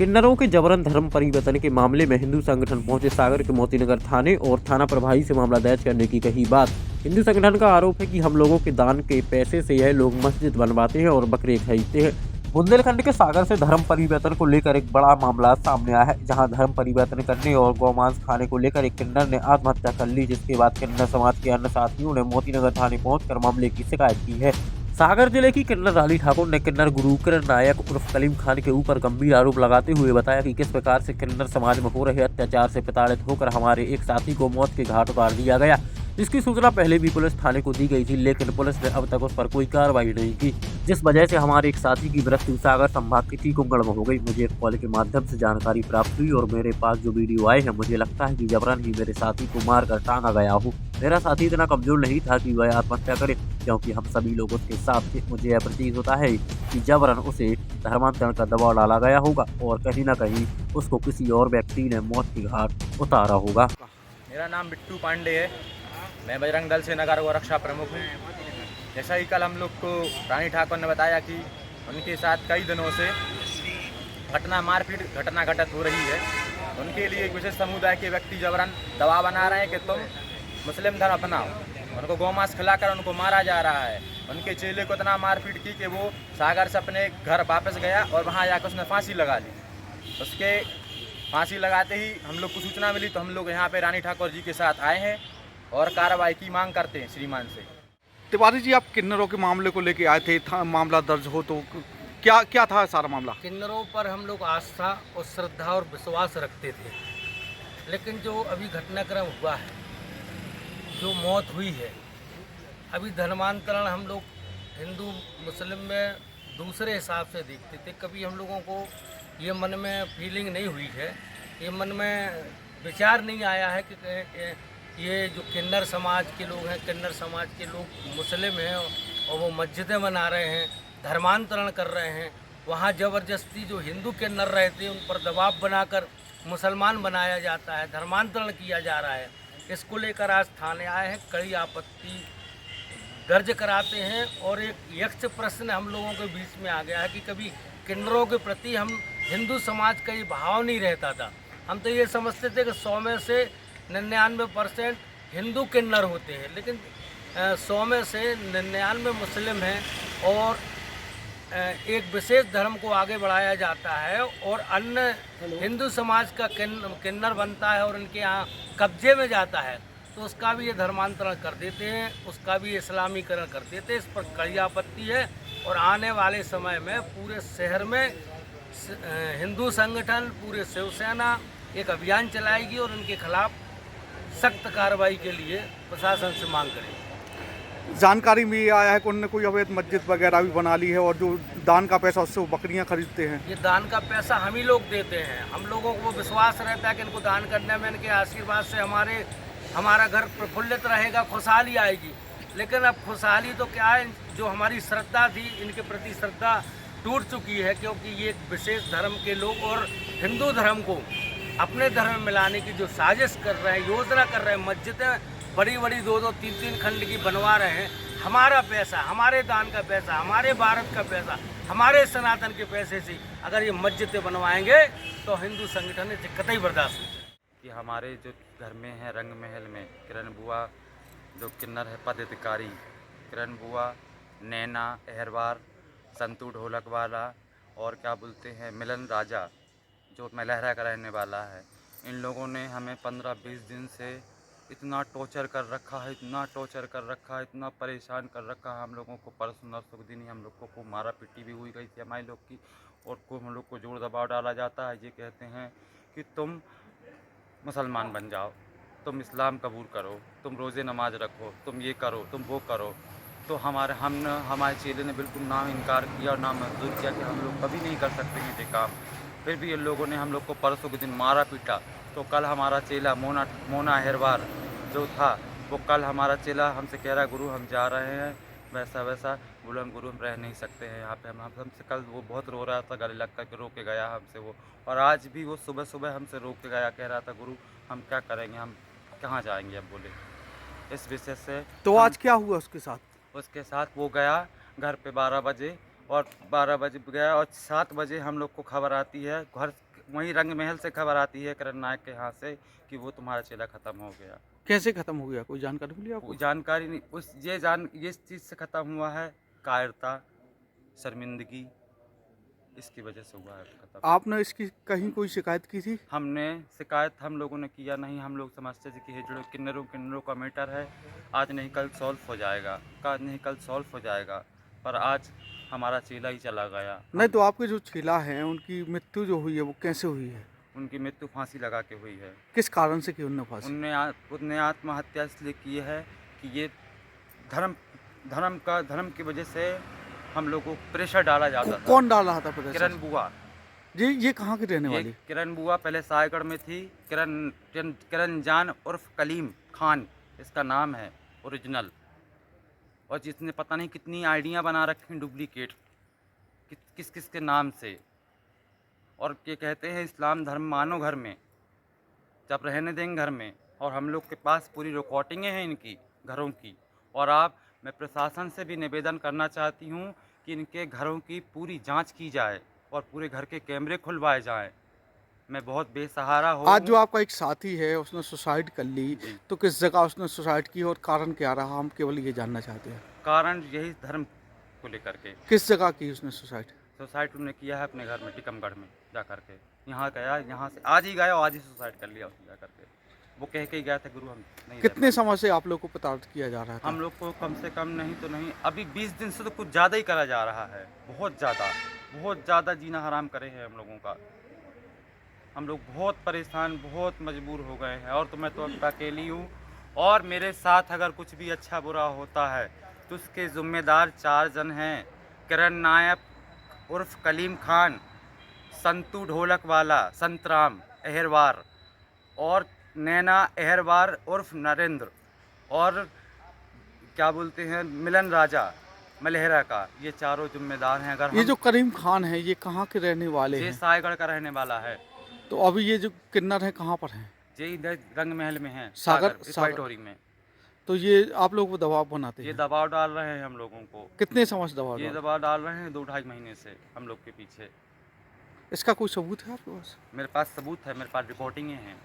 किन्नरों के जबरन धर्म परिवर्तन के मामले में हिंदू संगठन पहुंचे सागर के मोतीनगर थाने और थाना प्रभारी से मामला दर्ज करने की कही बात। हिंदू संगठन का आरोप है कि हम लोगों के दान के पैसे से यह लोग मस्जिद बनवाते हैं और बकरे खरीदते हैं। बुंदेलखंड के सागर से धर्म परिवर्तन को लेकर एक बड़ा मामला सामने आया है, जहां धर्म परिवर्तन करने और गौमांस खाने को लेकर एक किन्नर ने आत्महत्या कर ली, जिसके बाद किन्नर समाज के अन्य साथियों ने मोतीनगर थाने पहुंचकर मामले की शिकायत की है। सागर जिले की किन्नर रानी ठाकुर ने किन्नर गुरुकिरण नायक उर्फ कलीम खान के ऊपर गंभीर आरोप लगाते हुए बताया कि किस प्रकार से किन्नर समाज में हो रहे अत्याचार से प्रताड़ित होकर हमारे एक साथी को मौत के घाट उतार दिया गया। इसकी सूचना पहले भी पुलिस थाने को दी गई थी, लेकिन पुलिस ने अब तक उस पर कोई कार्रवाई नहीं की, जिस वजह से हमारे एक साथी की मृत्यु सागर संभाग के टीकमगढ़ में हो गई। मुझे एक कॉल के माध्यम से जानकारी प्राप्त हुई और मेरे पास जो वीडियो आए हैं, मुझे लगता है कि जबरन ही मेरे साथी को मार कर टांगा गया हो। मेरा साथी इतना कमजोर नहीं था कि वह आत्महत्या करे, क्योंकि हम सभी लोग उसके साथ थे। मुझे यह प्रतीत होता है कि जबरन उसे धर्मांतरण का दबाव डाला गया होगा और कहीं न कहीं उसको किसी और व्यक्ति ने मौत के घाट उतारा होगा। मेरा नाम बिट्टू पांडे है। मैं बजरंग दल से नगर गोरक्षा प्रमुख हूँ। जैसा ही कल हम लोग को रानी ठाकुर ने बताया कि उनके साथ कई दिनों से मारपीट घटना घटित हो रही है, उनके लिए एक विशेष समुदाय के व्यक्ति जबरन दबाव बना रहे हैं कि तुम मुस्लिम धर्म अपनाओ। उनको गौमांस खिलाकर उनको मारा जा रहा है। उनके चेले को इतना मारपीट की कि वो सागर से अपने घर वापस गया और वहाँ जाकर उसने फांसी लगा ली। उसके फांसी लगाते ही हम लोग को सूचना मिली, तो हम लोग यहाँ पे रानी ठाकुर जी के साथ आए हैं और कार्रवाई की मांग करते हैं श्रीमान से। तिवारी जी, आप किन्नरों के मामले को लेके आए थे, मामला दर्ज हो तो क्या था सारा मामला? किन्नरों पर हम लोग आस्था और श्रद्धा और विश्वास रखते थे, लेकिन जो अभी घटनाक्रम हुआ है, जो मौत हुई है, अभी धर्मांतरण हम लोग हिंदू मुस्लिम में दूसरे हिसाब से देखते थे। कभी हम लोगों को ये मन में फीलिंग नहीं हुई है, ये मन में विचार नहीं आया है कि ये जो किन्नर समाज के लोग हैं, किन्नर समाज के लोग मुस्लिम हैं और वो मस्जिदें बना रहे हैं, धर्मांतरण कर रहे हैं। वहाँ ज़बरदस्ती जो हिंदू किन्नर रहते हैं उन पर दबाव बनाकर मुसलमान बनाया जाता है, धर्मांतरण किया जा रहा है। इसको लेकर आज थाने आए हैं, कड़ी आपत्ति दर्ज कराते हैं। और एक यक्ष प्रश्न हम लोगों के बीच में आ गया है कि कभी किन्नरों के प्रति हम हिंदू समाज का ये भाव नहीं रहता था। हम तो ये समझते थे कि 100 में से 99% हिंदू किन्नर होते हैं, लेकिन 100 में से 99 मुस्लिम हैं और एक विशेष धर्म को आगे बढ़ाया जाता है और अन्य हिंदू समाज का किन्नर बनता है और इनके यहाँ कब्जे में जाता है, तो उसका भी ये धर्मांतरण कर देते हैं, उसका भी इस्लामीकरण कर देते हैं। इस पर कड़ी आपत्ति है और आने वाले समय में पूरे शहर में हिंदू संगठन, पूरे शिवसेना एक अभियान चलाएगी और उनके खिलाफ सख्त कार्रवाई के लिए प्रशासन से मांग करेगी। जानकारी में ये आया है कि उन्होंने कोई अवैध मस्जिद वगैरह भी बना ली है और जो दान का पैसा उससे वो बकरियां खरीदते हैं। ये दान का पैसा हम ही लोग देते हैं। हम लोगों को विश्वास रहता है कि इनको दान करने में इनके आशीर्वाद से हमारा घर प्रफुल्लित रहेगा, खुशहाली आएगी। लेकिन अब खुशहाली तो क्या है, जो हमारी श्रद्धा थी, इनके प्रति श्रद्धा टूट चुकी है, क्योंकि ये एक विशेष धर्म के लोग और हिंदू धर्म को अपने धर्म में मिलाने की जो साजिश कर रहे हैं, योजना कर रहे हैं, मस्जिदें बड़ी बड़ी 2-2, 3-3 खंड की बनवा रहे हैं। हमारा पैसा, हमारे दान का पैसा, हमारे भारत का पैसा, हमारे सनातन के पैसे से अगर ये मस्जिदें बनवाएंगे तो हिंदू संगठन इसे कतई बर्दाश्त नहीं कि हमारे जो घर में है रंग महल में किरण बुआ जो किन्नर है पदाधिकारी, किरण बुआ, नैना अहरवार, संतू ढोलक वाला और क्या बोलते हैं मिलन राजा जो मलहरा का रहने वाला है, इन लोगों ने हमें 15-20 दिन से इतना टॉर्चर कर रखा है, इतना टॉर्चर कर रखा है, इतना परेशान कर रखा है हम लोगों को। परसों नरसों दिन ही हम लोग को मारा पीटी भी हुई गई थी हमारे लोग की, और हम लोग को जोर दबाव डाला जाता है। ये कहते हैं कि तुम मुसलमान बन जाओ, तुम इस्लाम कबूल करो, तुम रोज़े नमाज रखो, तुम ये करो, तुम वो करो। तो हमारे चेले ने बिल्कुल ना इनकार किया और ना मंजूर किया कि हम लोग कभी नहीं कर सकते हैं ये काम। फिर भी इन लोगों ने हम लोग को परसों के दिन मारा पीटा। तो कल हमारा चेला मोना अहरवार जो था, वो कल हमारा चेला हमसे कह रहा गुरु हम जा रहे हैं, वैसा बोला गुरु हम रह नहीं सकते हैं यहाँ पे। हमसे कल वो बहुत रो रहा था, गले लग कर रो के गया हमसे वो। और आज भी वो सुबह सुबह हमसे रो के गया, कह रहा था गुरु हम क्या करेंगे, हम कहाँ जाएंगे अब बोले। इस विषय से तो आज क्या हुआ उसके साथ? उसके साथ वो गया घर पे 12 बजे और 12 बजे गया और 7 बजे हम लोग को खबर आती है, घर वहीं रंग महल से खबर आती है किरण नायक के यहाँ से कि वो तुम्हारा चेला ख़त्म हो गया। कैसे खत्म हो गया, कोई जानकारी मिली आपको? वो जानकारी नहीं, उस ये चीज़ से ख़त्म हुआ है, कायरता, शर्मिंदगी, इसकी वजह से हुआ है ख़त्म। आपने इसकी कहीं कोई शिकायत की थी? हमने शिकायत हम लोगों ने किया नहीं, हम लोग समझते थे कि ये जो किन्नरों का मैटर है आज नहीं कल सॉल्व हो जाएगा, आज नहीं कल सॉल्व हो जाएगा, पर आज हमारा चेला ही चला गया। नहीं तो आपके जो चेला हैं उनकी मृत्यु जो हुई है वो कैसे हुई है? उनकी मृत्यु फांसी लगा के हुई है। किस कारण से की उनने फांसी? उनने आत्महत्या इसलिए की है कि ये धर्म की वजह से हम लोग को प्रेशर डाला जाता था। कौन डाल रहा था प्रेशर? किरण बुआ, जी, ये कहाँ की रहने ये वाली? किरण बुआ पहले सायगढ़ में थी। किरण जान उर्फ कलीम खान इसका नाम है ओरिजिनल, और जिसने पता नहीं कितनी आइडियाँ बना रखी डुप्लीकेट किस किस के नाम से, और ये कहते हैं इस्लाम धर्म मानो घर में, जब रहने देंगे घर में। और हम लोग के पास पूरी रिकॉर्डिंगें हैं इनकी घरों की। और मैं प्रशासन से भी निवेदन करना चाहती हूँ कि इनके घरों की पूरी जांच की जाए और पूरे घर के कैमरे खुलवाए जाएं। मैं बहुत बेसहारा हूँ। आज जो आपका एक साथी है उसने सुसाइड कर ली, जी। तो किस जगह उसने सुसाइड की और कारण क्या रहा, हम केवल ये जानना चाहते हैं। कारण यही धर्म को लेकर के। किस जगह की उसने सुसाइड? सुसाइड उन्होंने किया है अपने घर में टिकमगढ़ में जा कर के। यहाँ गया, यहाँ से आज ही गया और आज ही सुसाइड कर लिया उसने जा कर के। वो कह के ही गया था गुरु हम नहीं कितने रह समय से आप लोग को प्रताड़ित किया जा रहा पाए। था? हम लोग को कम से कम नहीं तो नहीं अभी 20 दिन से तो कुछ ज़्यादा ही करा जा रहा है। बहुत ज़्यादा जीना हराम करे हैं हम लोगों का। हम लोग बहुत परेशान, बहुत मजबूर हो गए हैं। और तो मैं तो अब अकेली हूँ, और मेरे साथ अगर कुछ भी अच्छा बुरा होता है तो उसके ज़िम्मेदार 4 जन हैं। किरण नायक उर्फ कलीम खान, संतू ढोलक वाला, संतराम अहरवार, और नैना अहरवार उर्फ नरेंद्र, और क्या बोलते हैं मिलन राजा मलहरा का। ये चारों जिम्मेदार हैं। अगर ये जो करीम खान है ये कहाँ के रहने वाले ये हैं? सायगढ़ का रहने वाला है। तो अभी ये जो किन्नर है कहाँ पर हैं? ये इधर रंग महल में है, सागर इस्पाइटोरी में। तो ये आप लोग को दबाव बनाते ये हैं? दबाव डाल रहे हैं हम लोगों को। कितने समय से दबाव ये डाल? दबाव डाल रहे हैं 2-2.5 महीने से हम लोग के पीछे। इसका कोई सबूत है आपके पास? मेरे पास सबूत है, मेरे पास रिकॉर्डिंगें हैं।